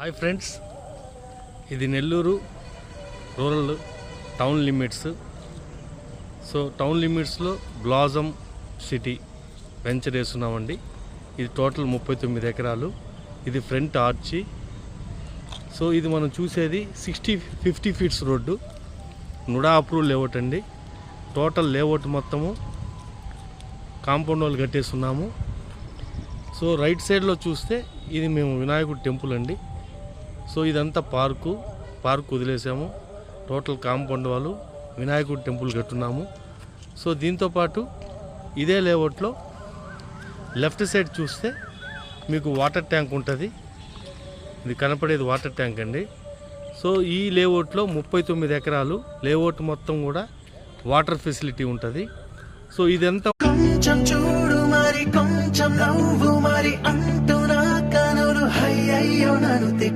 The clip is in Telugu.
హాయ్ ఫ్రెండ్స్, ఇది Nellore rural town limits. So town లిమిట్స్లో బ్లాజమ్ సిటీ వెంచర్ వేస్తున్నామండి. ఇది టోటల్ 39 ఎకరాలు. ఇది ఫ్రంట్ ఆర్చి. సో ఇది మనం చూసేది 50 feets road, NUDA approval layout అండి. టోటల్ లేఅవుట్ మొత్తము కాంపౌండ్ వాళ్ళు కట్టేస్తున్నాము. సో రైట్ సైడ్లో చూస్తే ఇది మేము వినాయకుడి టెంపుల్ అండి. సో ఇదంతా పార్కు వదిలేసాము. టోటల్ కాంపౌండ్ వాళ్ళు వినాయకుడి టెంపుల్ కట్టున్నాము. సో దీంతోపాటు ఇదే లేఅవుట్లో లెఫ్ట్ సైడ్ చూస్తే మీకు వాటర్ ట్యాంక్ ఉంటుంది. ఇది కనపడేది వాటర్ ట్యాంక్ అండి. సో ఈ లేఅవుట్లో 39 ఎకరాలు లేఅవుట్ మొత్తం కూడా వాటర్ ఫెసిలిటీ ఉంటుంది. సో ఇదంతా కొంచెం చూడు మరి కొంచెం నవ్వు మరి